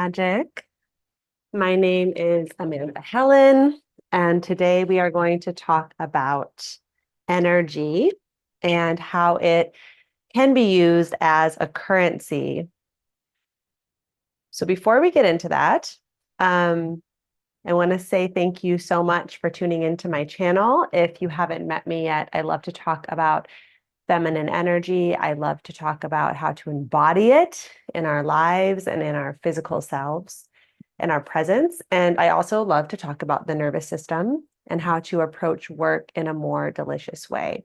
Magic. My name is Amanda Helen, and today we are going to talk about energy and how it can be used as a currency. So before we get into that, I want to say thank you so much for tuning into my channel. If you haven't met me yet, I love to talk about feminine energy. I love to talk about how to embody it in our lives and in our physical selves and our presence. And I also love to talk about the nervous system and how to approach work in a more delicious way.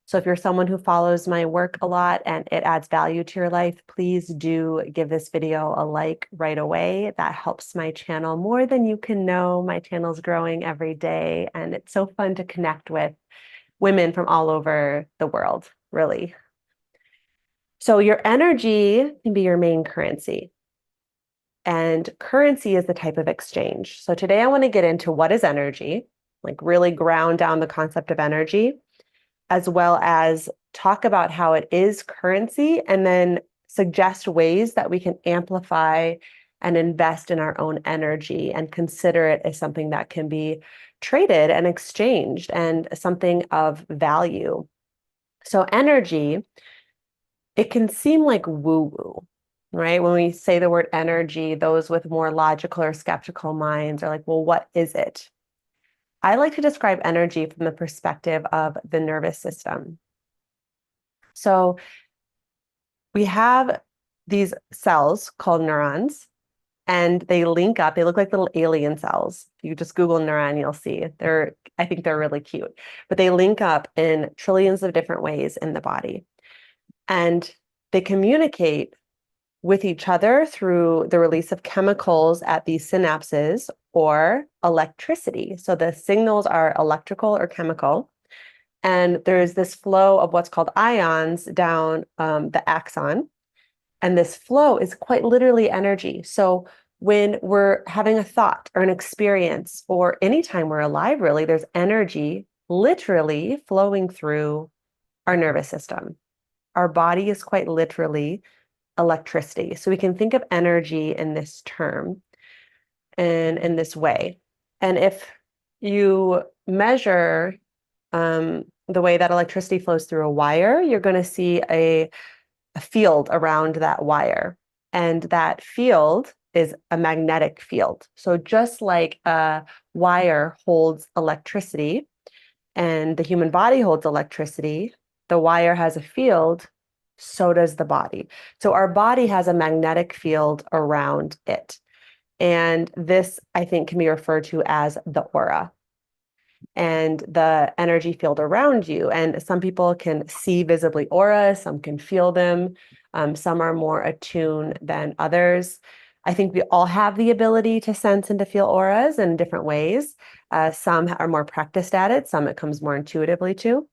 So if you're someone who follows my work a lot and it adds value to your life, please do give this video a like right away. That helps my channel more than you can know. My channel's growing every day, and it's so fun to connect with women from all over the world, really. So your energy can be your main currency. And currency is the type of exchange. So today I want to get into what is energy, like really ground down the concept of energy, as well as talk about how it is currency, and then suggest ways that we can amplify and invest in our own energy and consider it as something that can be traded and exchanged and something of value. So energy, it can seem like woo-woo, right? When we say the word energy, those with more logical or skeptical minds are like, well, what is it? I like to describe energy from the perspective of the nervous system. So we have these cells called neurons, and they link up. They look like little alien cells. If you just Google neuron, you'll see. I think they're really cute, but they link up in trillions of different ways in the body. And they communicate with each other through the release of chemicals at these synapses or electricity. So the signals are electrical or chemical. And there's this flow of what's called ions down the axon. And this flow is quite literally energy. So when we're having a thought or an experience, or anytime we're alive, really, there's energy literally flowing through our nervous system. Our body is quite literally electricity. So we can think of energy in this term and in this way. And if you measure the way that electricity flows through a wire, you're going to see a field around that wire. And that field is a magnetic field. So just like a wire holds electricity and the human body holds electricity, the wire has a field, so does the body. So our body has a magnetic field around it. And this, I think, can be referred to as the aura and the energy field around you. And some people can see visibly auras, some can feel them, some are more attuned than others. I think we all have the ability to sense and to feel auras in different ways. Some are more practiced at it, some it comes more intuitively to.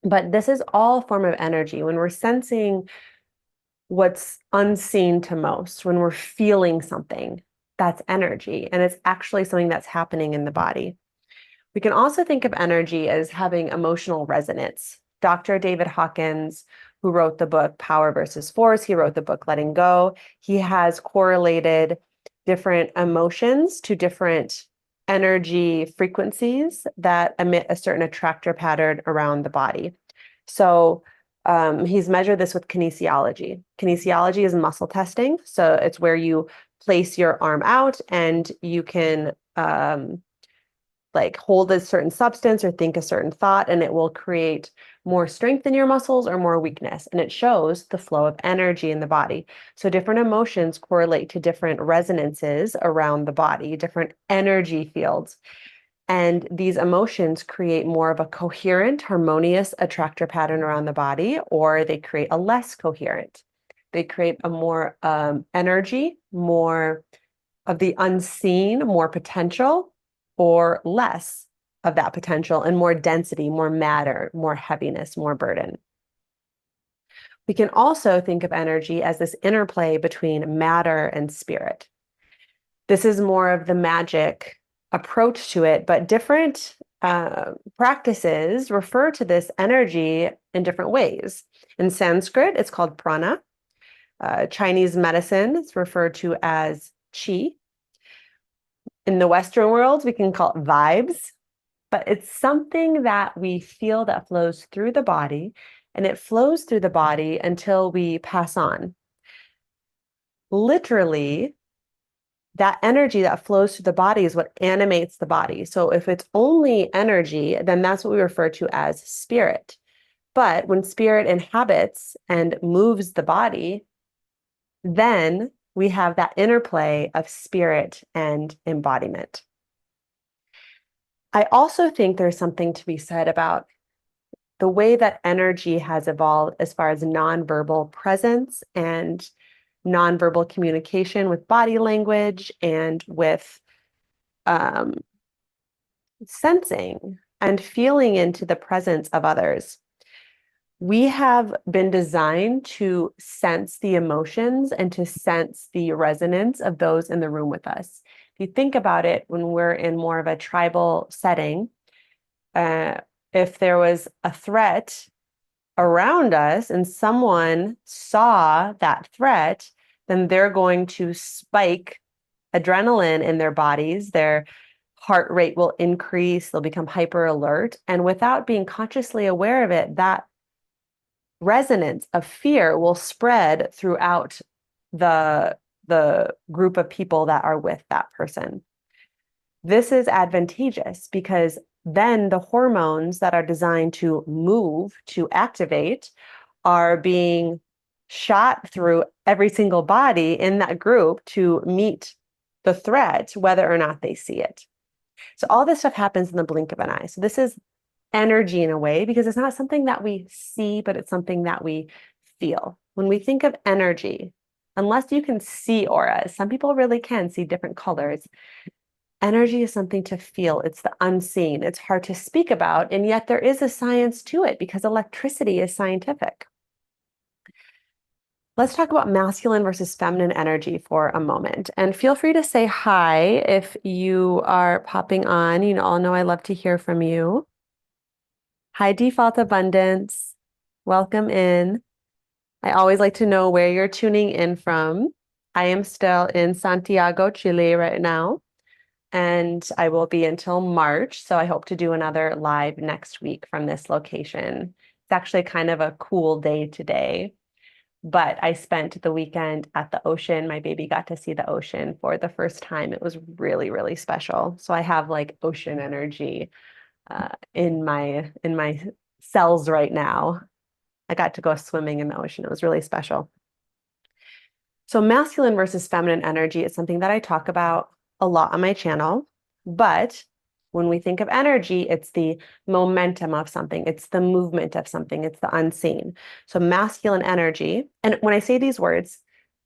But this is all a form of energy. When we're sensing what's unseen to most, when we're feeling something, that's energy. And it's actually something that's happening in the body. We can also think of energy as having emotional resonance. Dr. David Hawkins, who wrote the book Power versus Force, he wrote the book Letting Go. He has correlated different emotions to different energy frequencies that emit a certain attractor pattern around the body. So he's measured this with kinesiology. Kinesiology is muscle testing. So it's where you place your arm out and you can like hold a certain substance or think a certain thought, and it will create more strength in your muscles or more weakness. And it shows the flow of energy in the body. So different emotions correlate to different resonances around the body, different energy fields. And these emotions create more of a coherent, harmonious attractor pattern around the body, or they create a less coherent. They create a more energy, more of the unseen, more potential, or less of that potential, and more density, more matter, more heaviness, more burden. We can also think of energy as this interplay between matter and spirit. This is more of the magic approach to it, but different practices refer to this energy in different ways. In Sanskrit, it's called prana. Chinese medicine, it's referred to as qi. In the Western world, we can call it vibes, but it's something that we feel that flows through the body, and it flows through the body until we pass on. Literally, that energy that flows through the body is what animates the body. So if it's only energy, then that's what we refer to as spirit. But when spirit inhabits and moves the body, then we have that interplay of spirit and embodiment. I also think there's something to be said about the way that energy has evolved as far as nonverbal presence and nonverbal communication with body language and with sensing and feeling into the presence of others. We have been designed to sense the emotions and to sense the resonance of those in the room with us. If you think about it, when we're in more of a tribal setting, if there was a threat around us and someone saw that threat, then they're going to spike adrenaline in their bodies. Their heart rate will increase. They'll become hyper alert. And without being consciously aware of it, that resonance of fear will spread throughout the group of people that are with that person. This is advantageous because then the hormones that are designed to move, to activate, are being shot through every single body in that group to meet the threat, whether or not they see it. So all this stuff happens in the blink of an eye. So this is energy in a way, because it's not something that we see, but it's something that we feel. When we think of energy, unless you can see auras, some people really can see different colors. Energy is something to feel. It's the unseen. It's hard to speak about, and yet there is a science to it because electricity is scientific. Let's talk about masculine versus feminine energy for a moment. And feel free to say hi if you are popping on. You all know I love to hear from you. Hi, Default Abundance. Welcome in. I always like to know where you're tuning in from. I am still in Santiago, Chile right now, and I will be until March. So I hope to do another live next week from this location. It's actually kind of a cool day today, but I spent the weekend at the ocean. My baby got to see the ocean for the first time. It was really, really special. So I have like ocean energy in my cells right now. I got to go swimming in the ocean. It was really special. So masculine versus feminine energy is something that I talk about a lot on my channel. But when we think of energy, it's the momentum of something. It's the movement of something. It's the unseen. So masculine energy, and when I say these words,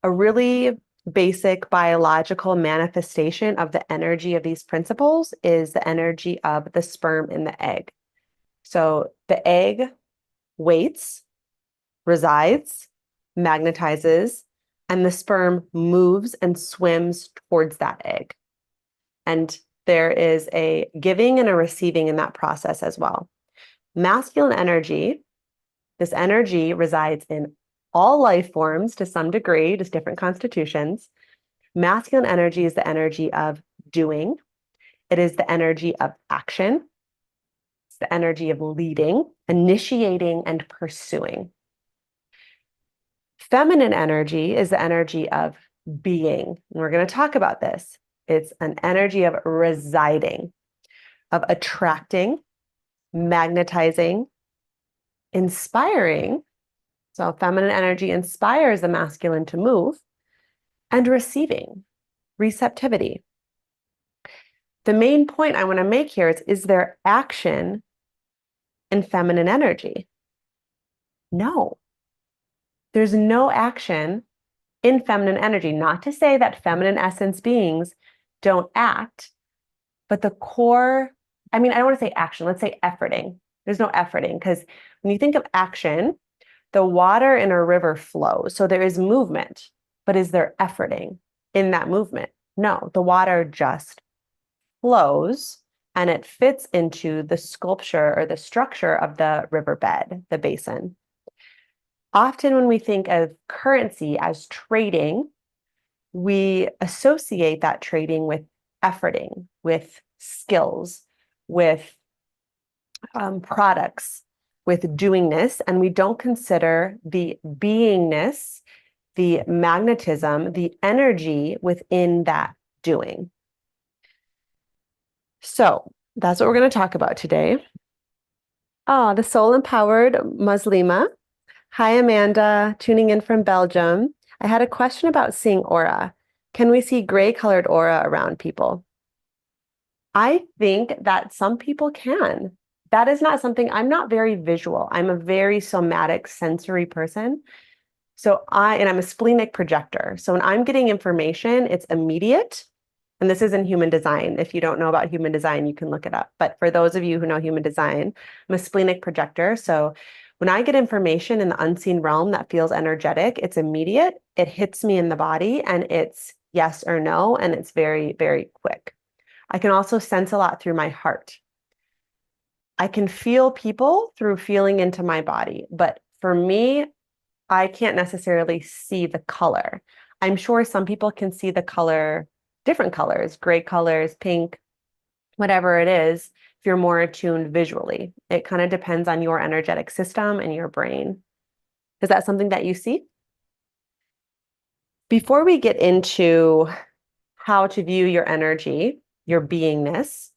a really basic biological manifestation of the energy of these principles is the energy of the sperm in the egg. So the egg waits, resides, magnetizes, and the sperm moves and swims towards that egg. And there is a giving and a receiving in that process as well. Masculine energy, this energy resides in all life forms to some degree, just different constitutions. Masculine energy is the energy of doing. It is the energy of action. It's the energy of leading, initiating, and pursuing. Feminine energy is the energy of being. And we're going to talk about this. It's an energy of residing, of attracting, magnetizing, inspiring. So feminine energy inspires the masculine to move, and receiving, receptivity. The main point I want to make here is there action in feminine energy? No. There's no action in feminine energy. Not to say that feminine essence beings don't act, but the core, I don't want to say action, let's say efforting. There's no efforting, because when you think of action, the water in a river flows. So there is movement, but is there efforting in that movement? No, the water just flows and it fits into the sculpture or the structure of the riverbed, the basin. Often when we think of currency as trading, we associate that trading with efforting, with skills, with products, with doingness, and we don't consider the beingness, the magnetism, the energy within that doing. So that's what we're going to talk about today. Oh, the soul empowered Muslima. Hi, Amanda, tuning in from Belgium. I had a question about seeing aura. Can we see gray colored aura around people? I think that some people can. That is not something, I'm not very visual. I'm a very somatic sensory person. And I'm a splenic projector. So when I'm getting information, it's immediate. And this is in human design. If you don't know about human design, you can look it up. But for those of you who know human design, I'm a splenic projector. So when I get information in the unseen realm that feels energetic, it's immediate. It hits me in the body and it's yes or no. And it's very, very quick. I can also sense a lot through my heart. I can feel people through feeling into my body. But for me, I can't necessarily see the color. I'm sure some people can see the color, different colors, gray colors, pink, whatever it is, if you're more attuned visually. It kind of depends on your energetic system and your brain. Is that something that you see? Before we get into how to view your energy, your beingness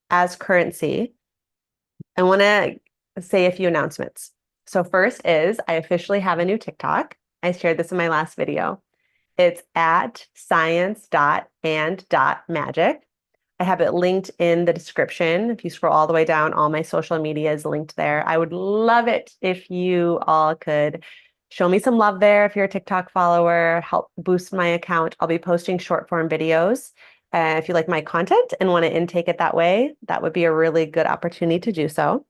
as currency, I want to say a few announcements. So first is I officially have a new TikTok. I shared this in my last video. It's at science.and.magic. I have it linked in the description. If you scroll all the way down, all my social media is linked there. I would love it if you all could show me some love there. If you're a TikTok follower, help boost my account. I'll be posting short form videos. If you like my content and want to intake it that way, that would be a really good opportunity to do so.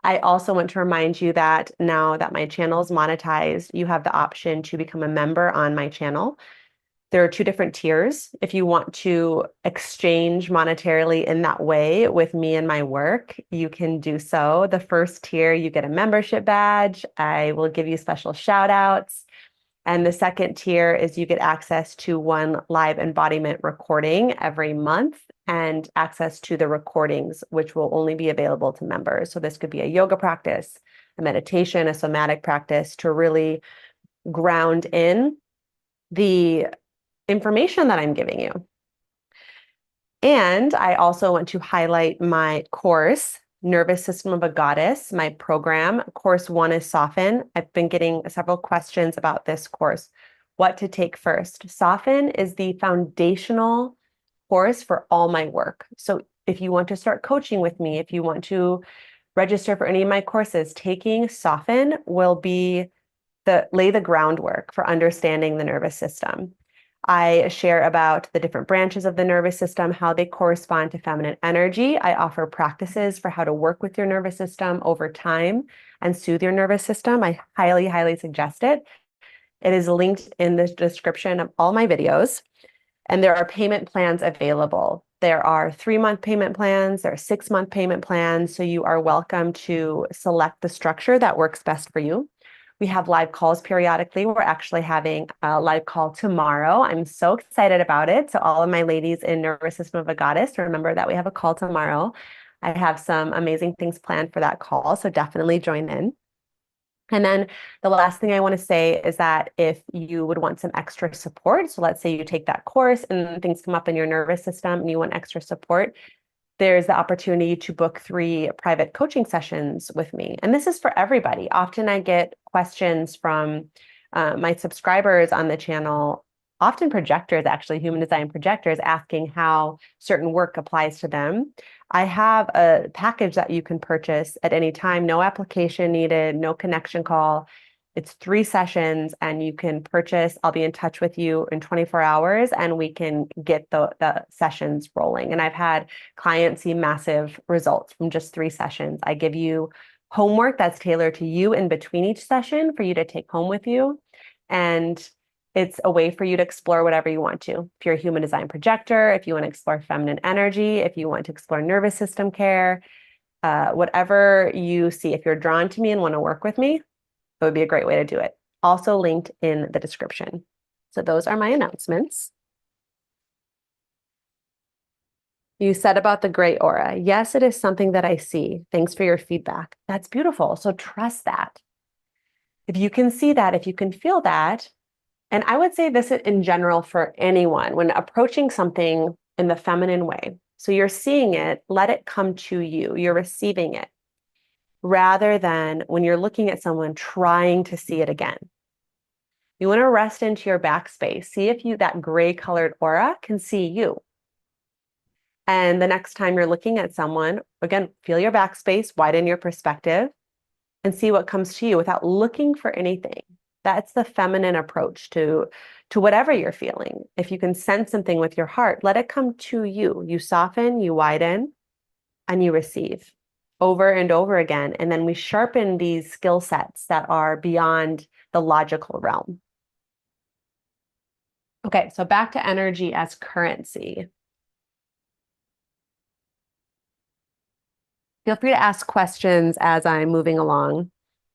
I also want to remind you that now that my channel is monetized, you have the option to become a member on my channel. There are two different tiers. If you want to exchange monetarily in that way with me and my work, you can do so. The first tier, you get a membership badge. I will give you special shout outs. And the second tier is you get access to one live embodiment recording every month and access to the recordings, which will only be available to members. So this could be a yoga practice, a meditation, a somatic practice to really ground in the information that I'm giving you. And I also want to highlight my course, Nervous System of a Goddess, my program. Course 1 is Soften. I've been getting several questions about this course. What to take first? Soften is the foundational course for all my work. So if you want to start coaching with me, if you want to register for any of my courses, taking Soften will be lay the groundwork for understanding the nervous system. I share about the different branches of the nervous system, how they correspond to feminine energy. I offer practices for how to work with your nervous system over time and soothe your nervous system. I highly, highly suggest it. It is linked in the description of all my videos. And there are payment plans available. There are 3-month payment plans, there are 6-month payment plans. So you are welcome to select the structure that works best for you. We have live calls periodically. We're actually having a live call tomorrow. I'm so excited about it. So all of my ladies in Nervous System of a Goddess, remember that we have a call tomorrow. I have some amazing things planned for that call. So definitely join in. And then the last thing I want to say is that if you would want some extra support, so let's say you take that course and things come up in your nervous system and you want extra support, there's the opportunity to book 3 private coaching sessions with me. And this is for everybody. Often I get questions from my subscribers on the channel, often projectors, actually, human design projectors, asking how certain work applies to them. I have a package that you can purchase at any time, no application needed, no connection call. It's 3 sessions and you can purchase. I'll be in touch with you in 24 hours and we can get the sessions rolling. And I've had clients see massive results from just 3 sessions. I give you homework that's tailored to you in between each session for you to take home with you. And it's a way for you to explore whatever you want to. If you're a human design projector, if you want to explore feminine energy, if you want to explore nervous system care, whatever you see, if you're drawn to me and want to work with me, it would be a great way to do it. also linked in the description. So those are my announcements. You said about the gray aura. Yes, it is something that I see. Thanks for your feedback. That's beautiful. So trust that. If you can see that, if you can feel that, and I would say this in general for anyone, when approaching something in the feminine way. So you're seeing it, let it come to you. You're receiving it rather than when you're looking at someone trying to see it again. You want to rest into your backspace. See if that gray colored aura can see you. And the next time you're looking at someone, again, feel your backspace, widen your perspective, and see what comes to you without looking for anything. That's the feminine approach to whatever you're feeling. If you can sense something with your heart, let it come to you. You soften, you widen, and you receive over and over again. And then we sharpen these skill sets that are beyond the logical realm. Okay, so back to energy as currency. Feel free to ask questions as I'm moving along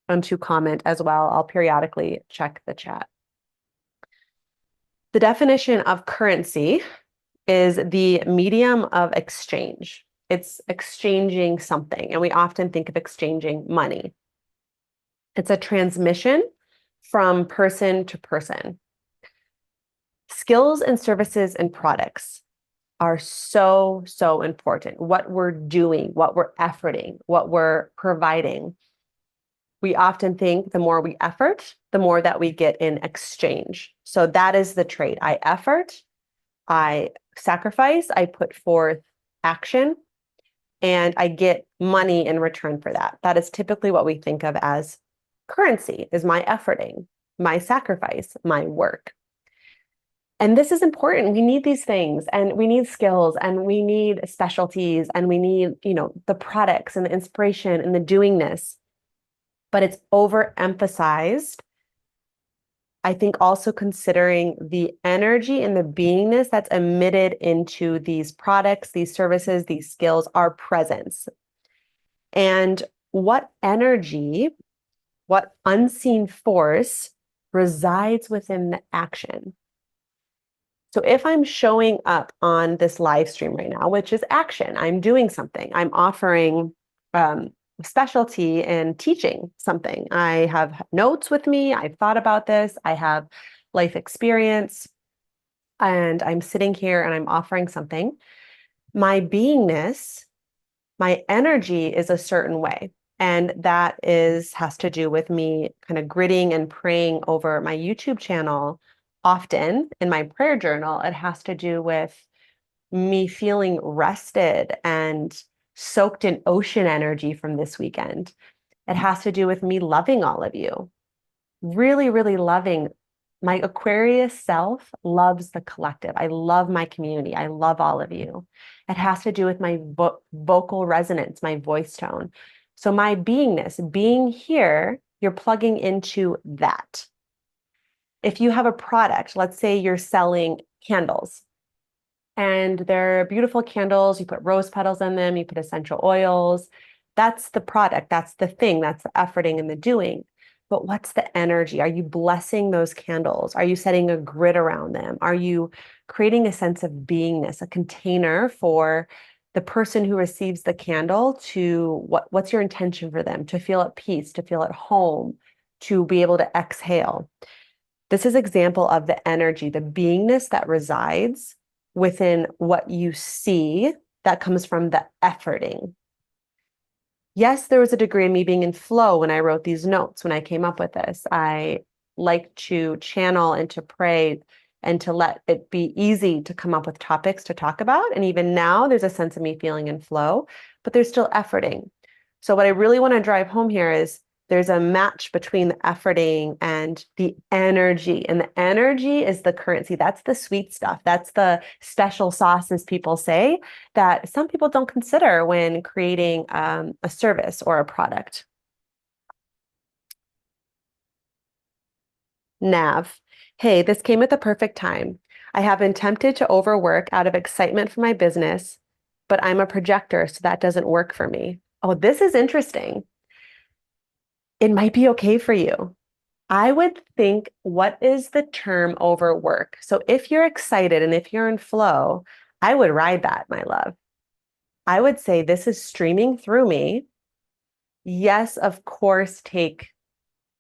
and to comment as well. I'll periodically check the chat. The definition of currency is the medium of exchange. It's exchanging something, and we often think of exchanging money. It's a transmission from person to person. Skills and services and products are so, so important. What we're doing, what we're efforting, what we're providing. We often think the more we effort, the more that we get in exchange. So that is the trade. I effort, I sacrifice, I put forth action, and I get money in return for that. That is typically what we think of as currency, is my efforting, my sacrifice, my work. And this is important. We need these things, and we need skills, and we need specialties, and we need, the products and the inspiration and the doingness. But it's overemphasized. I think also considering the energy and the beingness that's emitted into these products, these services, these skills, our presence. And what energy, what unseen force resides within the action. So if I'm showing up on this live stream right now, which is action, I'm doing something, I'm offering specialty in teaching something. I have notes with me, I've thought about this, I have life experience, and I'm sitting here and I'm offering something. My beingness, my energy is a certain way. And that has to do with me kind of gritting and praying over my YouTube channel. Often in my prayer journal, it has to do with me feeling rested and soaked in ocean energy from this weekend. It has to do with me loving all of you, really, really loving. My Aquarius self loves the collective. I love my community. I love all of you. It has to do with my vocal resonance, my voice tone. So my beingness, being here, you're plugging into that. If you have a product, let's say you're selling candles, and they're beautiful candles, you put rose petals in them, you put essential oils. That's the product, that's the thing, that's the efforting and the doing. But what's the energy? Are you blessing those candles? Are you setting a grid around them? Are you creating a sense of beingness, a container for the person who receives the candle to what's your intention for them? To feel at peace, to feel at home, to be able to exhale. This is example of the energy, the beingness that resides within what you see that comes from the efforting. Yes, there was a degree of me being in flow when I wrote these notes, when I came up with this. I like to channel and to pray and to let it be easy to come up with topics to talk about. And even now, there's a sense of me feeling in flow, but there's still efforting. So what I really want to drive home here is there's a match between the efforting and the energy. And the energy is the currency. That's the sweet stuff. That's the special sauce, as people say, that some people don't consider when creating a service or a product. Nav. Hey, this came at the perfect time. I have been tempted to overwork out of excitement for my business, but I'm a projector, so that doesn't work for me. Oh, this is interesting. It might be okay for you. I would think, what is the term over work? So if you're excited and if you're in flow, I would ride that, my love. I would say this is streaming through me. Yes, of course, take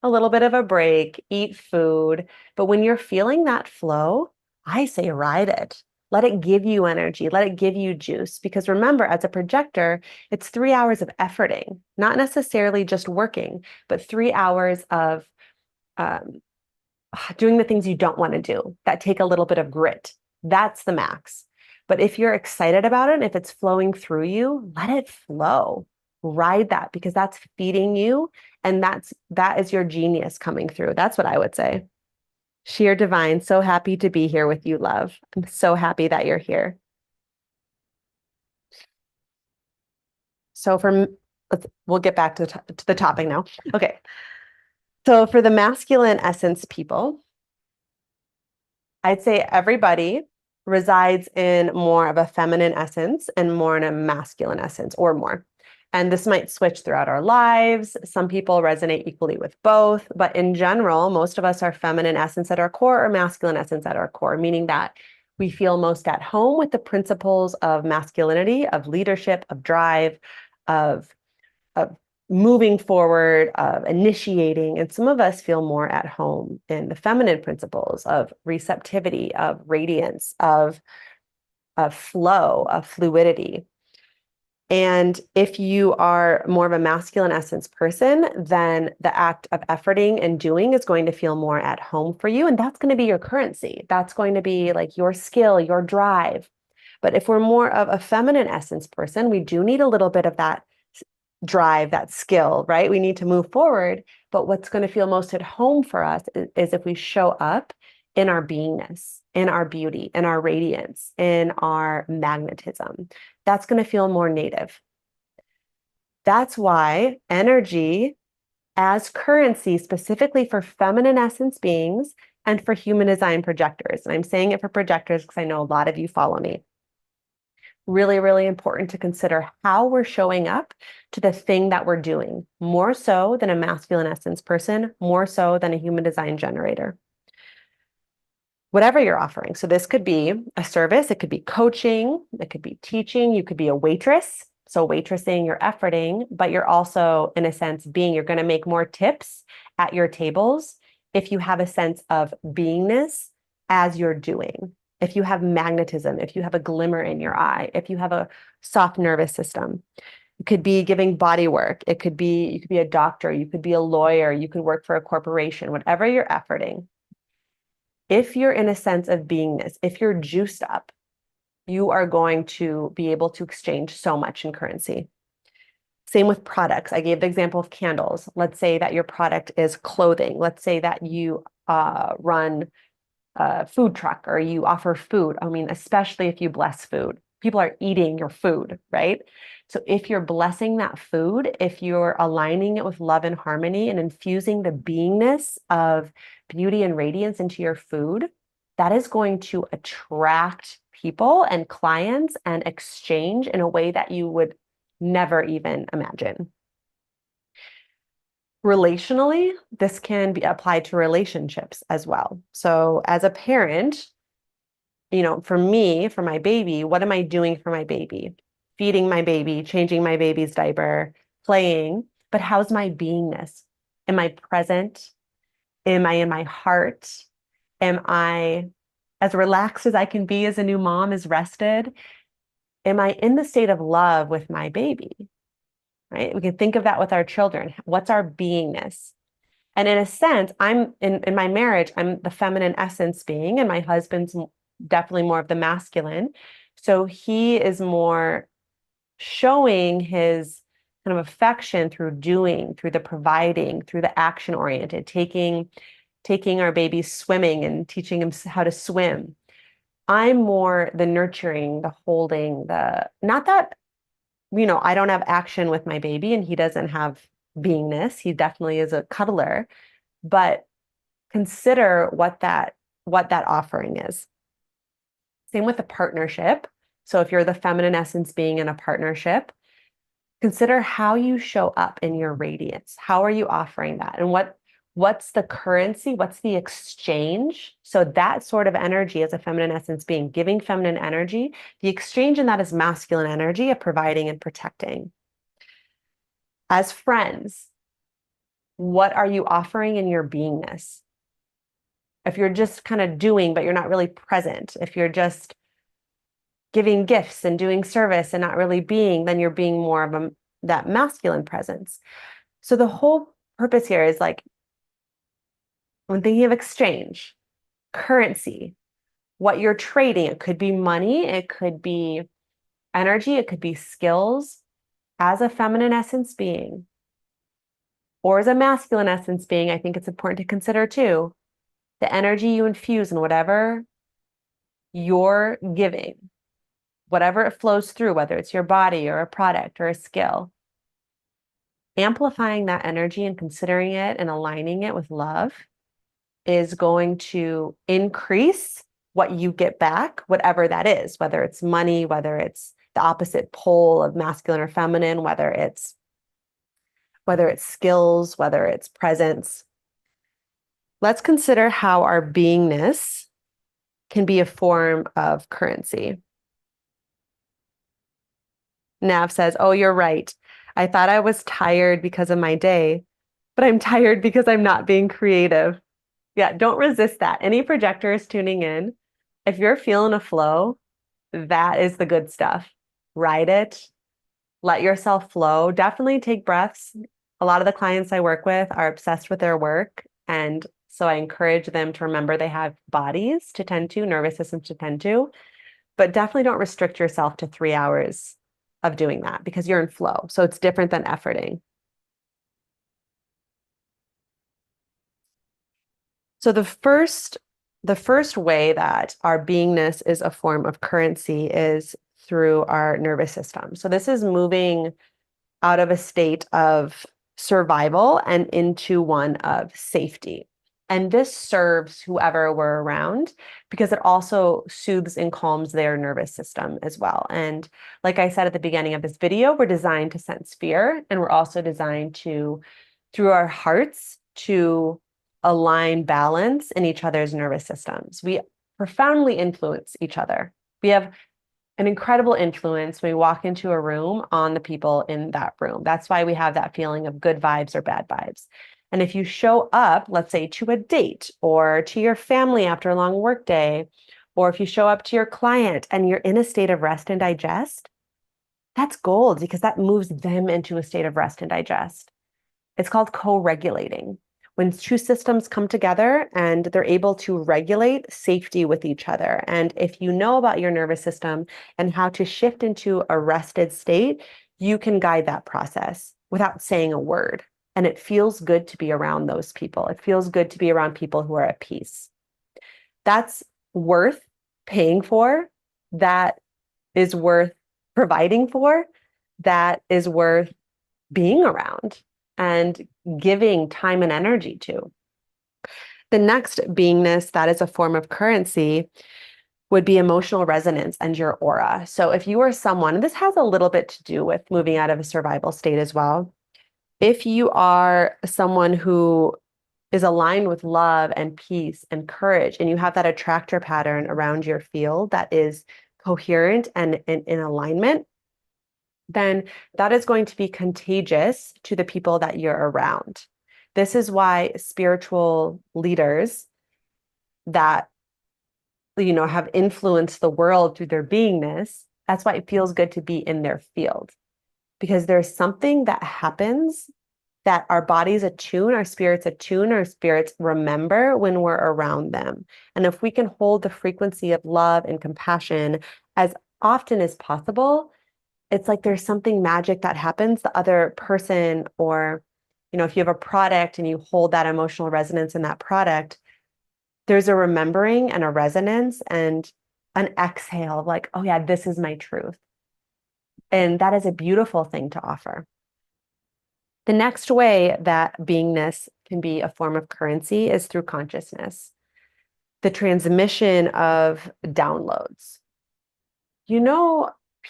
a little bit of a break, eat food. But when you're feeling that flow, I say ride it. Let it give you energy. Let it give you juice. Because remember, as a projector, it's 3 hours of efforting, not necessarily just working, but 3 hours of um, doing the things you don't want to do that take a little bit of grit. That's the max. But if you're excited about it, and if it's flowing through you, let it flow. Ride that because that's feeding you and that is your genius coming through. That's what I would say. Sheer divine, so happy to be here with you, love. I'm so happy that you're here. So we'll get back to the topic now. Okay. So for the masculine essence people, I'd say everybody resides in more of a feminine essence and more in a masculine essence or more. And this might switch throughout our lives. Some people resonate equally with both, but in general, most of us are feminine essence at our core or masculine essence at our core, meaning that we feel most at home with the principles of masculinity, of leadership, of drive, of of moving forward, of initiating. And some of us feel more at home in the feminine principles of receptivity, of radiance, of flow, of fluidity. And if you are more of a masculine essence person, then the act of efforting and doing is going to feel more at home for you. And that's going to be your currency. That's going to be like your skill, your drive. But if we're more of a feminine essence person, we do need a little bit of that drive, that skill, right? We need to move forward. But what's going to feel most at home for us is if we show up in our beingness, in our beauty, in our radiance, in our magnetism. That's going to feel more native. That's why energy as currency, specifically for feminine essence beings and for human design projectors. And I'm saying it for projectors because I know a lot of you follow me. Really, really important to consider how we're showing up to the thing that we're doing, more so than a masculine essence person, more so than a human design generator. Whatever you're offering. So this could be a service, it could be coaching, it could be teaching, you could be a waitress. So waitressing, you're efforting, but you're also, in a sense, you're going to make more tips at your tables if you have a sense of beingness as you're doing. If you have magnetism, if you have a glimmer in your eye, if you have a soft nervous system. It could be giving body work. You could be a doctor, you could be a lawyer, you could work for a corporation, whatever you're efforting. If you're in a sense of beingness, if you're juiced up, you are going to be able to exchange so much in currency. Same with products. I gave the example of candles. Let's say that your product is clothing. Let's say that you run a food truck or you offer food. I mean, especially if you bless food, people are eating your food, right? So if you're blessing that food, if you're aligning it with love and harmony and infusing the beingness of beauty and radiance into your food, that is going to attract people and clients and exchange in a way that you would never even imagine. Relationally, this can be applied to relationships as well. So as a parent, for me, for my baby, what am I doing for my baby? Feeding my baby, changing my baby's diaper, playing, but how's my beingness? Am I present? Am I in my heart? Am I as relaxed as I can be as a new mom, as rested? Am I in the state of love with my baby? Right? We can think of that with our children. What's our beingness? And in a sense, I'm in my marriage, I'm the feminine essence being, and my husband's definitely more of the masculine. So he is more showing his kind of affection through doing, through the providing, through the action oriented, taking our baby swimming and teaching him how to swim. I'm more the nurturing, the holding, not that, I don't have action with my baby and he doesn't have beingness. He definitely is a cuddler, but consider what that offering is. Same with a partnership. So if you're the feminine essence being in a partnership, consider how you show up in your radiance. How are you offering that? And What's the currency? What's the exchange? So that sort of energy as a feminine essence being, giving feminine energy, the exchange in that is masculine energy of providing and protecting. As friends, what are you offering in your beingness? If you're just kind of doing, but you're not really present, if you're just giving gifts and doing service and not really being, then you're being more of that masculine presence. So the whole purpose here is like, when thinking of exchange, currency, what you're trading, it could be money, it could be energy, it could be skills. As a feminine essence being, or as a masculine essence being, I think it's important to consider too, the energy you infuse in whatever you're giving, whatever it flows through, whether it's your body or a product or a skill, amplifying that energy and considering it and aligning it with love is going to increase what you get back, whatever that is, whether it's money, whether it's the opposite pole of masculine or feminine, whether it's skills, whether it's presence. Let's consider how our beingness can be a form of currency. Nav says, "Oh, you're right. I thought I was tired because of my day, but I'm tired because I'm not being creative." Yeah, don't resist that. Any projectors tuning in, if you're feeling a flow, that is the good stuff. Ride it. Let yourself flow. Definitely take breaths. A lot of the clients I work with are obsessed with their work. And so I encourage them to remember they have bodies to tend to, nervous systems to tend to, but definitely don't restrict yourself to 3 hours of doing that because you're in flow. So it's different than efforting. So the first way that our beingness is a form of currency is through our nervous system. So this is moving out of a state of survival and into one of safety. And this serves whoever we're around because it also soothes and calms their nervous system as well. And like I said at the beginning of this video, we're designed to sense fear, and we're also designed to, through our hearts, to align balance in each other's nervous systems. We profoundly influence each other. We have an incredible influence when we walk into a room on the people in that room. That's why we have that feeling of good vibes or bad vibes. And if you show up, let's say to a date or to your family after a long work day, or if you show up to your client and you're in a state of rest and digest, that's gold because that moves them into a state of rest and digest. It's called co-regulating. When two systems come together and they're able to regulate safety with each other. And if you know about your nervous system and how to shift into a rested state, you can guide that process without saying a word. And it feels good to be around those people. It feels good to be around people who are at peace. That's worth paying for. That is worth providing for. That is worth being around and giving time and energy to. The next beingness that is a form of currency would be emotional resonance and your aura. So if you are someone, and this has a little bit to do with moving out of a survival state as well. If you are someone who is aligned with love and peace and courage, and you have that attractor pattern around your field that is coherent and in alignment, then that is going to be contagious to the people that you're around. This is why spiritual leaders that have influenced the world through their beingness, that's why it feels good to be in their field. Because there's something that happens that our bodies attune, our spirits remember when we're around them. And if we can hold the frequency of love and compassion as often as possible, it's like there's something magic that happens. The other person, or, if you have a product and you hold that emotional resonance in that product, there's a remembering and a resonance and an exhale of like, oh yeah, this is my truth. And that is a beautiful thing to offer. The next way that beingness can be a form of currency is through consciousness, the transmission of downloads.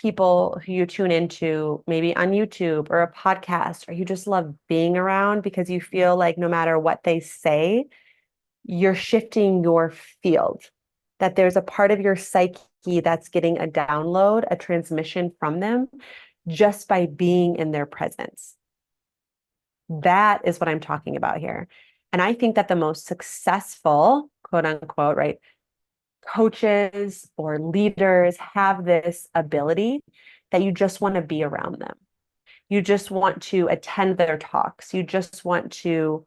people who you tune into, maybe on YouTube or a podcast, or you just love being around because you feel like no matter what they say, you're shifting your field, that there's a part of your psyche that's getting a download, a transmission from them just by being in their presence. That is what I'm talking about here. And I think that the most successful, quote unquote, right, coaches or leaders have this ability that you just want to be around them. You just want to attend their talks. You just want to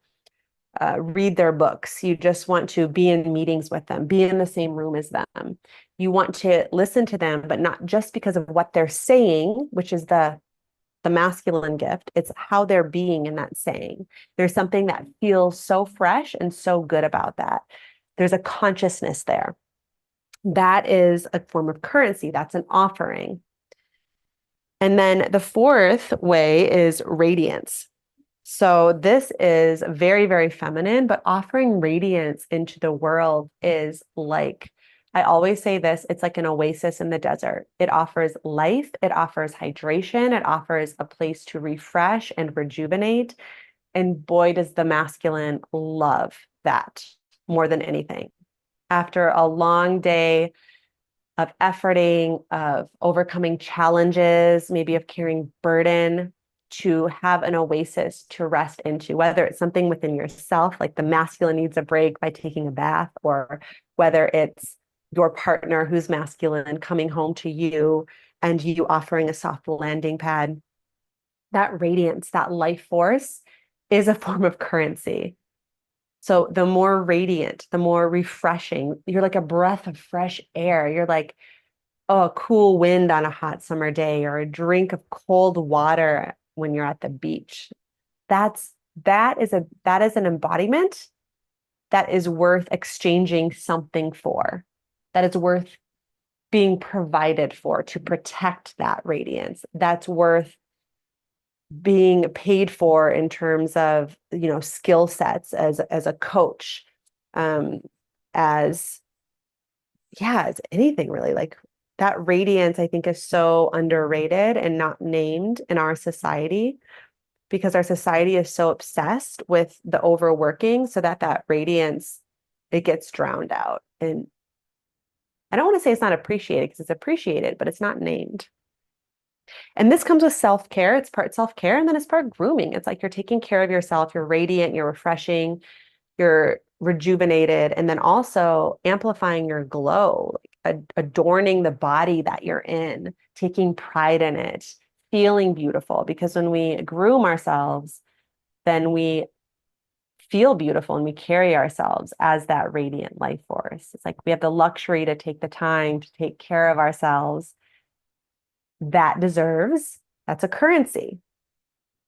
read their books. You just want to be in meetings with them, be in the same room as them. You want to listen to them, but not just because of what they're saying, which is the masculine gift. It's how they're being in that saying. There's something that feels so fresh and so good about that. There's a consciousness there. That is a form of currency. That's an offering. And then the fourth way is radiance. So this is very, very feminine, but offering radiance into the world is like, I always say this, it's like an oasis in the desert. It offers life, it offers hydration, it offers a place to refresh and rejuvenate. And boy, does the masculine love that more than anything. After a long day of efforting, of overcoming challenges, maybe of carrying burden, to have an oasis to rest into, whether it's something within yourself, like the masculine needs a break by taking a bath, or whether it's your partner who's masculine coming home to you and you offering a soft landing pad. That radiance, that life force is a form of currency. So the more radiant, the more refreshing, you're like a breath of fresh air. You're like, oh, a cool wind on a hot summer day, or a drink of cold water when you're at the beach. That is an embodiment that is worth exchanging something for, that is worth being provided for to protect that radiance. That's worth being paid for in terms of, skill sets as a coach, as as anything really. Like, that radiance, I think, is so underrated and not named in our society, because our society is so obsessed with the overworking, so that radiance, it gets drowned out. And I don't want to say it's not appreciated, because it's appreciated, but it's not named. And this comes with self-care. It's part self-care, and then it's part grooming. It's like you're taking care of yourself, you're radiant, you're refreshing, you're rejuvenated, and then also amplifying your glow, like adorning the body that you're in, taking pride in it, feeling beautiful. Because when we groom ourselves, then we feel beautiful and we carry ourselves as that radiant life force. It's like we have the luxury to take the time to take care of ourselves. That's a currency.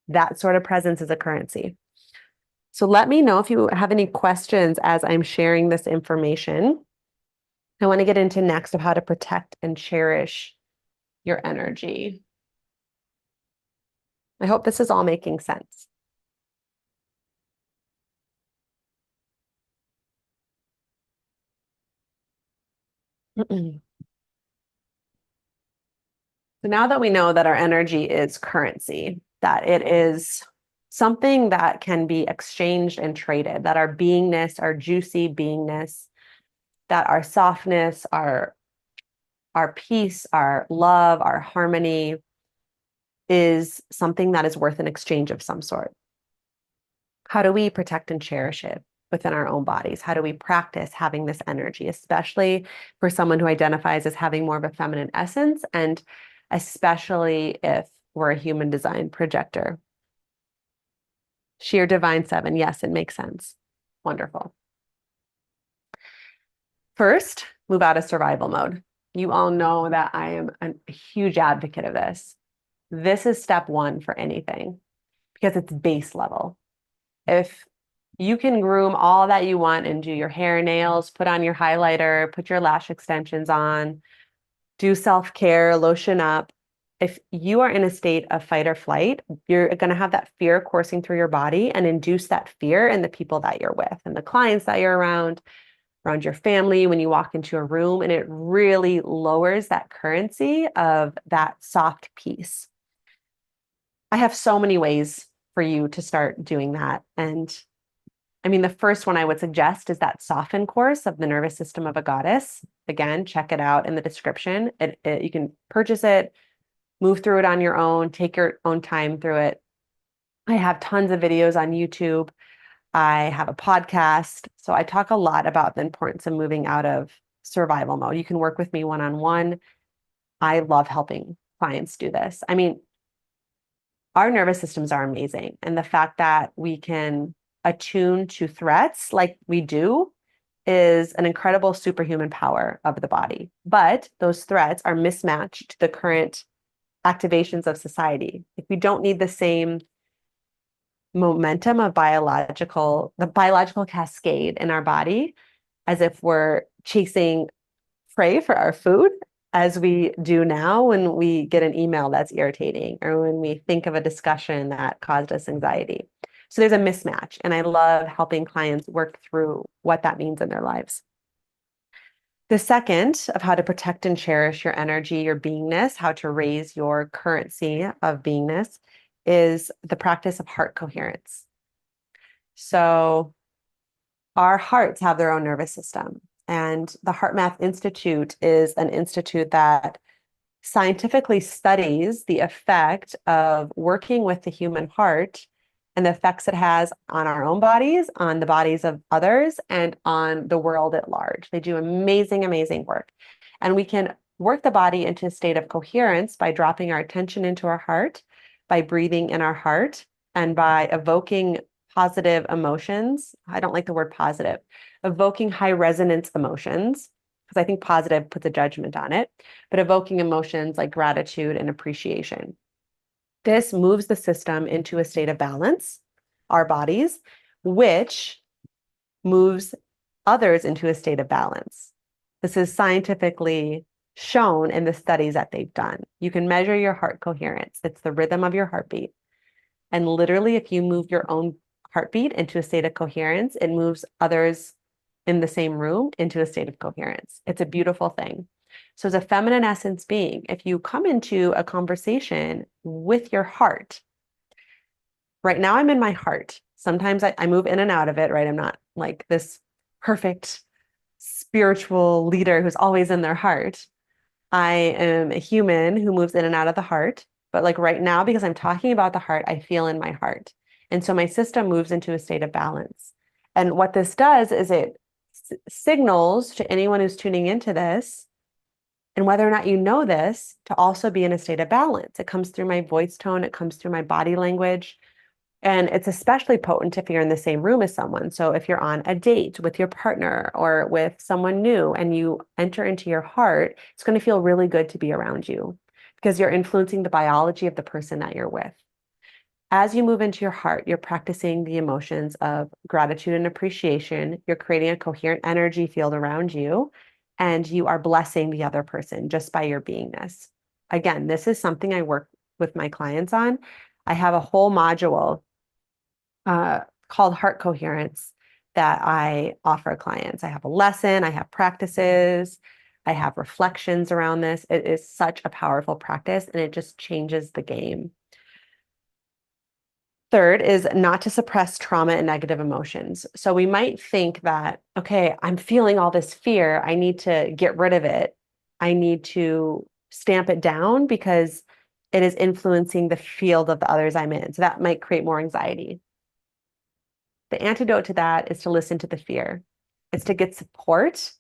That sort of presence is a currency. So let me know if you have any questions as I'm sharing this information. I want to get into next of how to protect and cherish your energy. I hope this is all making sense. So now that we know that our energy is currency, that it is something that can be exchanged and traded, that our beingness, our juicy beingness, that our softness, our peace, our love, our harmony is something that is worth an exchange of some sort. How do we protect and cherish it within our own bodies? How do we practice having this energy, especially for someone who identifies as having more of a feminine essence, and especially if we're a human design projector? Sheer divine 7. Yes, it makes sense. Wonderful. First, move out of survival mode. You all know that I am a huge advocate of this. This is step one for anything, because it's base level. If you can groom all that you want and do your hair, nails, put on your highlighter, put your lash extensions on, do self-care, lotion up. If you are in a state of fight or flight, you're going to have that fear coursing through your body and induce that fear in the people that you're with and the clients that you're around, around your family, when you walk into a room, and it really lowers that currency of that soft peace. I have so many ways for you to start doing that. And I mean, the first one I would suggest is that Soften course of the Nervous System of a Goddess. Again, check it out in the description. You can purchase it, move through it on your own, take your own time through it. I have tons of videos on YouTube. I have a podcast. So I talk a lot about the importance of moving out of survival mode. You can work with me one-on-one. I love helping clients do this. I mean, our nervous systems are amazing. And the fact that we can attune to threats like we do is an incredible superhuman power of the body. But those threats are mismatched to the current activations of society. If we don't need the same momentum of the biological cascade in our body, as if we're chasing prey for our food, as we do now when we get an email that's irritating or when we think of a discussion that caused us anxiety. So there's a mismatch, and I love helping clients work through what that means in their lives. The second of how to protect and cherish your energy, your beingness, how to raise your currency of beingness is the practice of heart coherence. So our hearts have their own nervous system. And the HeartMath Institute is an institute that scientifically studies the effect of working with the human heart and the effects it has on our own bodies, on the bodies of others, and on the world at large. They do amazing, amazing work. And we can work the body into a state of coherence by dropping our attention into our heart, by breathing in our heart, and by evoking positive emotions. I don't like the word positive, evoking high resonance emotions, because I think positive puts a judgment on it, but evoking emotions like gratitude and appreciation. This moves the system into a state of balance, our bodies, which moves others into a state of balance. This is scientifically shown in the studies that they've done. You can measure your heart coherence. It's the rhythm of your heartbeat. And literally, if you move your own heartbeat into a state of coherence, it moves others in the same room into a state of coherence. It's a beautiful thing. So as a feminine essence being, if you come into a conversation with your heart, right now I'm in my heart. Sometimes I move in and out of it, right? I'm not like this perfect spiritual leader who's always in their heart. I am a human who moves in and out of the heart. But like right now, because I'm talking about the heart, I feel in my heart. And so my system moves into a state of balance. And what this does is it signals to anyone who's tuning into this, and whether or not you know this, to also be in a state of balance. It comes through my voice tone, it comes through my body language. And it's especially potent if you're in the same room as someone. So if you're on a date with your partner or with someone new and you enter into your heart, it's going to feel really good to be around you because you're influencing the biology of the person that you're with. As you move into your heart, you're practicing the emotions of gratitude and appreciation. You're creating a coherent energy field around you, and you are blessing the other person just by your beingness. Again, this is something I work with my clients on. I have a whole module called Heart Coherence that I offer clients. I have a lesson, I have practices, I have reflections around this. It is such a powerful practice, and it just changes the game. Third is not to suppress trauma and negative emotions. So we might think that, okay, I'm feeling all this fear. I need to get rid of it. I need to stamp it down because it is influencing the field of the others I'm in. So that might create more anxiety. The antidote to that is to listen to the fear. It's to get support,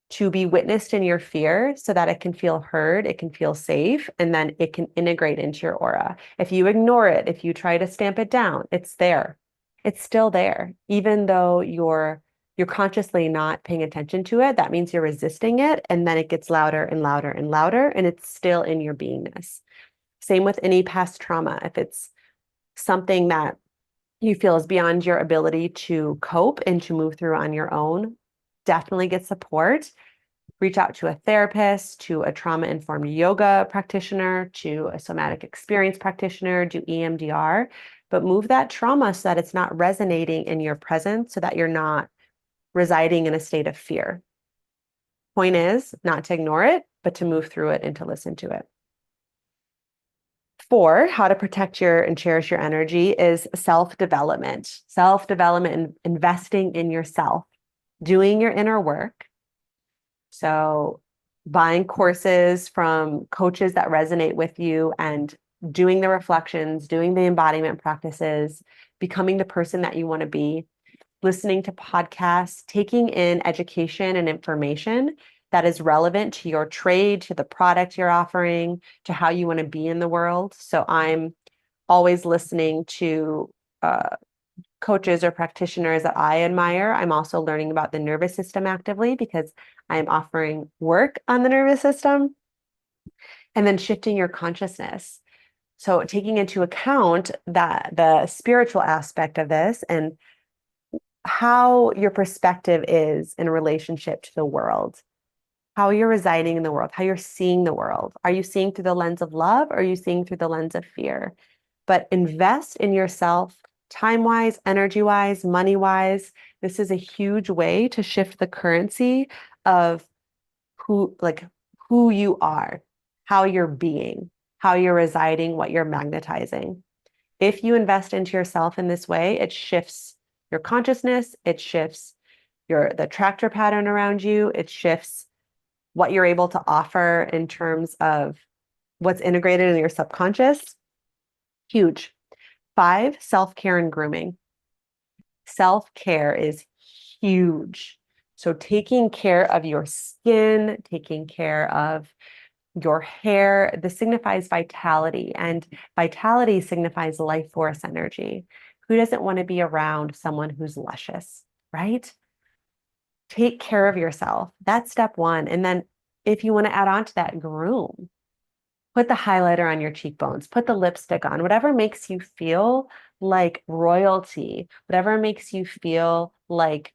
to be witnessed in your fear so that it can feel heard, it can feel safe, and then it can integrate into your aura. If you ignore it, if you try to stamp it down, it's there. It's still there. Even though you're consciously not paying attention to it, that means you're resisting it, and then it gets louder and louder and louder, and it's still in your beingness. Same with any past trauma. If it's something that you feel is beyond your ability to cope and to move through on your own, definitely get support. Reach out to a therapist, to a trauma-informed yoga practitioner, to a somatic experience practitioner, do EMDR, but move that trauma so that it's not resonating in your presence, so that you're not residing in a state of fear. Point is not to ignore it, but to move through it and to listen to it. 4, how to protect your and cherish your energy is self-development. Self-development and investing in yourself, doing your inner work. So buying courses from coaches that resonate with you and doing the reflections, doing the embodiment practices, becoming the person that you want to be, listening to podcasts, taking in education and information that is relevant to your trade, to the product you're offering, to how you want to be in the world. So I'm always listening to coaches or practitioners that I admire. I'm also learning about the nervous system actively because I'm offering work on the nervous system. And then shifting your consciousness. So taking into account that the spiritual aspect of this and how your perspective is in relationship to the world, how you're residing in the world, how you're seeing the world. Are you seeing through the lens of love or are you seeing through the lens of fear? But invest in yourself time-wise, energy-wise, money-wise. This is a huge way to shift the currency of who you are, how you're being, how you're residing, what you're magnetizing. If you invest into yourself in this way, it shifts your consciousness, it shifts the attractor pattern around you, it shifts what you're able to offer in terms of what's integrated in your subconscious. Huge. 5, self-care and grooming. Self-care is huge. So taking care of your skin, taking care of your hair, this signifies vitality, and vitality signifies life force energy. Who doesn't want to be around someone who's luscious, right? Take care of yourself. That's step 1. And then if you want to add on to that, groom. Put the highlighter on your cheekbones, put the lipstick on, whatever makes you feel like royalty, whatever makes you feel like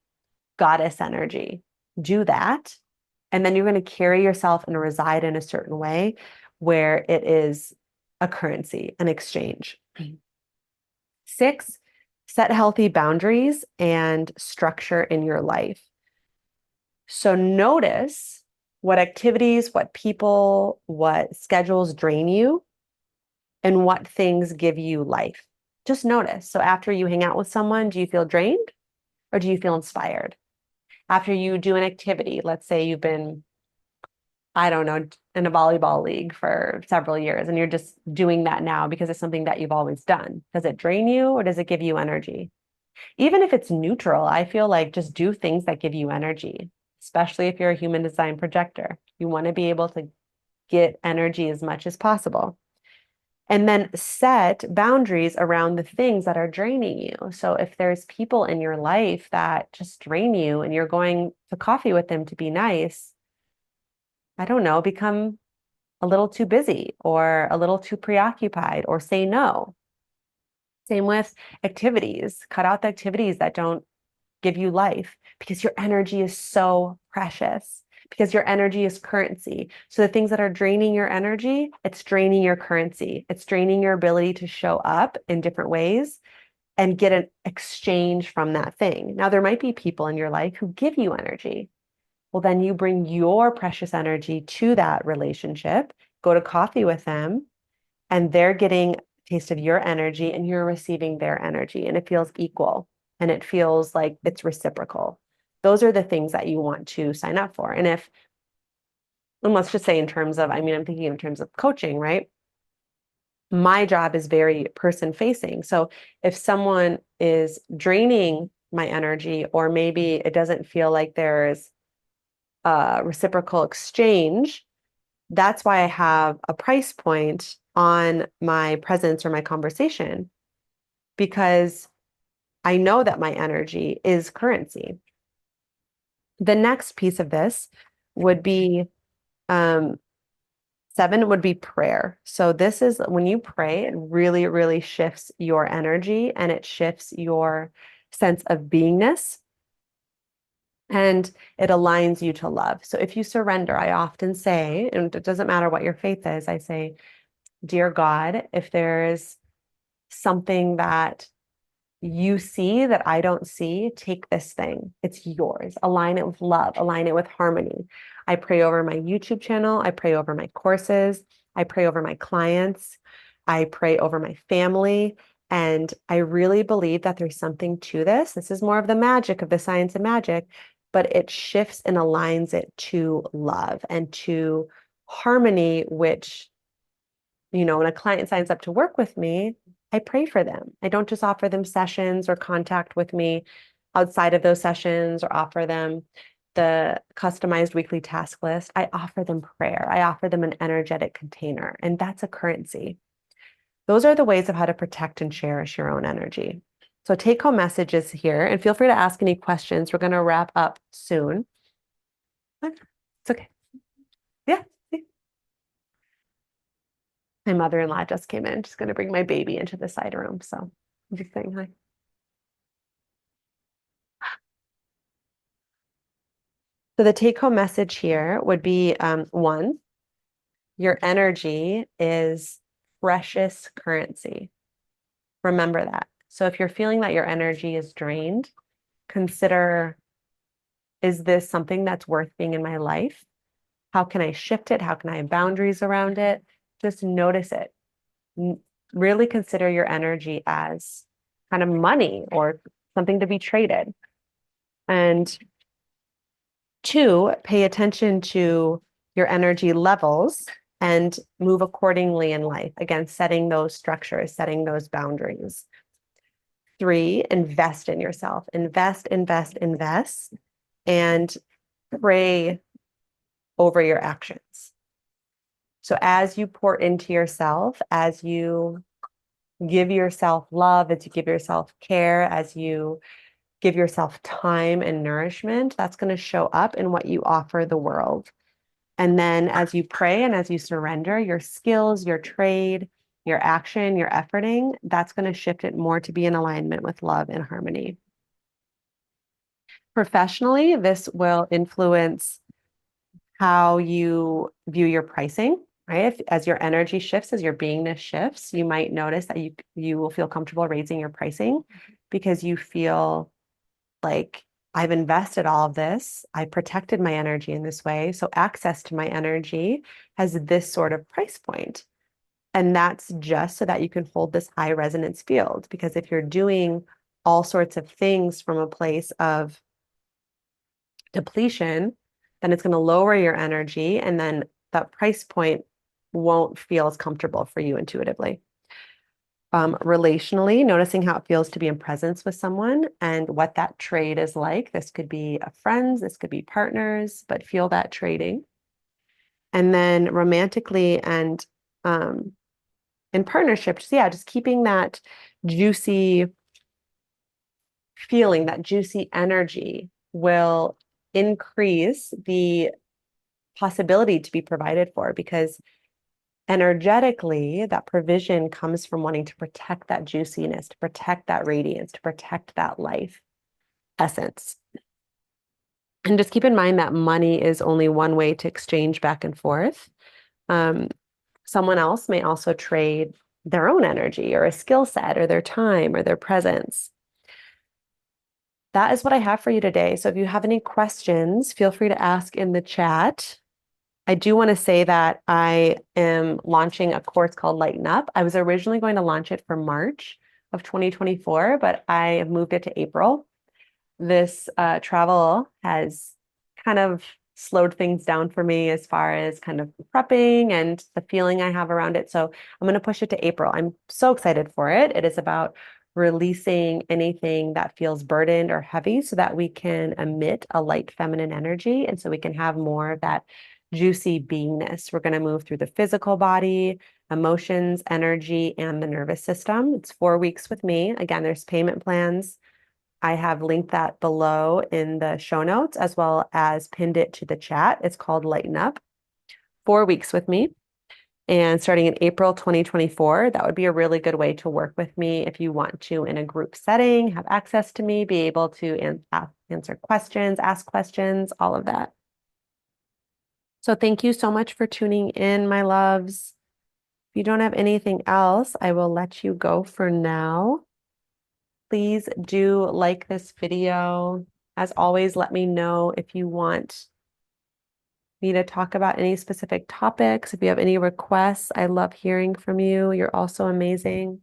goddess energy. Do that. And then you're going to carry yourself and reside in a certain way where it is a currency, an exchange. 6, set healthy boundaries and structure in your life. So notice what activities, what people, what schedules drain you, and what things give you life. Just notice. So after you hang out with someone, do you feel drained or do you feel inspired? After you do an activity, let's say you've been, I don't know, in a volleyball league for several years and you're just doing that now because it's something that you've always done. Does it drain you or does it give you energy? Even if it's neutral, I feel like just do things that give you energy, especially if you're a human design projector. You want to be able to get energy as much as possible. And then set boundaries around the things that are draining you. So if there's people in your life that just drain you and you're going to coffee with them to be nice, I don't know, become a little too busy or a little too preoccupied or say no. Same with activities. Cut out the activities that don't give you life because your energy is so precious, because your energy is currency. So the things that are draining your energy, it's draining your currency. It's draining your ability to show up in different ways and get an exchange from that thing. Now, there might be people in your life who give you energy. Well, then you bring your precious energy to that relationship, go to coffee with them, and they're getting a taste of your energy and you're receiving their energy, and it feels equal and it feels like it's reciprocal. Those are the things that you want to sign up for. And let's just say in terms of, I'm thinking in terms of coaching, right? My job is very person facing. So if someone is draining my energy, or maybe it doesn't feel like there's a reciprocal exchange, that's why I have a price point on my presence or my conversation, because I know that my energy is currency. The next piece of this would be 7 would be prayer. So this is when you pray, it really, really shifts your energy and it shifts your sense of beingness and it aligns you to love. So if you surrender, I often say, and it doesn't matter what your faith is, I say, dear God, if there's something that you see that I don't see, take this thing. It's yours. Align it with love, align it with harmony. I pray over my YouTube channel. I pray over my courses. I pray over my clients. I pray over my family. And I really believe that there's something to this. This is more of the magic of the science of magic, but it shifts and aligns it to love and to harmony, which, when a client signs up to work with me, I pray for them. I don't just offer them sessions or contact with me outside of those sessions or offer them the customized weekly task list. I offer them prayer. I offer them an energetic container, and that's a currency. Those are the ways of how to protect and cherish your own energy. So take home messages here, and feel free to ask any questions. We're going to wrap up soon. It's okay. Yeah. My mother-in-law just came in. She's going to bring my baby into the side room. So I'm just saying hi. So the take-home message here would be one, your energy is precious currency. Remember that. So if you're feeling that your energy is drained, consider, is this something that's worth being in my life? How can I shift it? How can I have boundaries around it? Just notice it. Really consider your energy as kind of money or something to be traded. And two, pay attention to your energy levels and move accordingly in life. Again, setting those structures, setting those boundaries. Three, invest in yourself. Invest, invest, invest, and pray over your actions. So as you pour into yourself, as you give yourself love, as you give yourself care, as you give yourself time and nourishment, that's going to show up in what you offer the world. And then as you pray and as you surrender your skills, your trade, your action, your efforting, that's going to shift it more to be in alignment with love and harmony. Professionally, this will influence how you view your pricing, right? As your energy shifts, as your beingness shifts, you might notice that you will feel comfortable raising your pricing because you feel like I've invested all of this. I protected my energy in this way. So access to my energy has this sort of price point. And that's just so that you can hold this high resonance field. Because if you're doing all sorts of things from a place of depletion, then it's going to lower your energy. And then that price point won't feel as comfortable for you intuitively. Relationally, noticing how it feels to be in presence with someone and what that trade is like. This could be friends, this could be partners, but feel that trading. And then romantically and in partnerships, just keeping that juicy feeling, that juicy energy will increase the possibility to be provided for, because energetically, that provision comes from wanting to protect that juiciness, to protect that radiance, to protect that life essence. And just keep in mind that money is only one way to exchange back and forth. Someone else may also trade their own energy or a skill set or their time or their presence. That is what I have for you today. So if you have any questions, feel free to ask in the chat. I do want to say that I am launching a course called Lighten Up. I was originally going to launch it for March of 2024, but I have moved it to April. This travel has kind of slowed things down for me as far as kind of prepping and the feeling I have around it. So I'm going to push it to April. I'm so excited for it. It is about releasing anything that feels burdened or heavy so that we can emit a light feminine energy. And so we can have more of that juicy beingness. We're going to move through the physical body, emotions, energy, and the nervous system. It's 4 weeks with me. Again, there's payment plans. I have linked that below in the show notes, as well as pinned it to the chat. It's called Lighten Up. 4 weeks with me. And starting in April 2024, that would be a really good way to work with me if you want to, in a group setting, have access to me, be able to answer questions, ask questions, all of that. So thank you so much for tuning in, my loves. If you don't have anything else, I will let you go for now. please do like this video. As always, let me know if you want me to talk about any specific topics. If you have any requests, I love hearing from you. You're also amazing.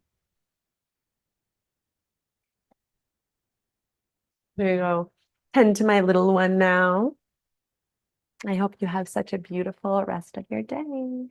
There you go. Tend to my little one now. I hope you have such a beautiful rest of your day.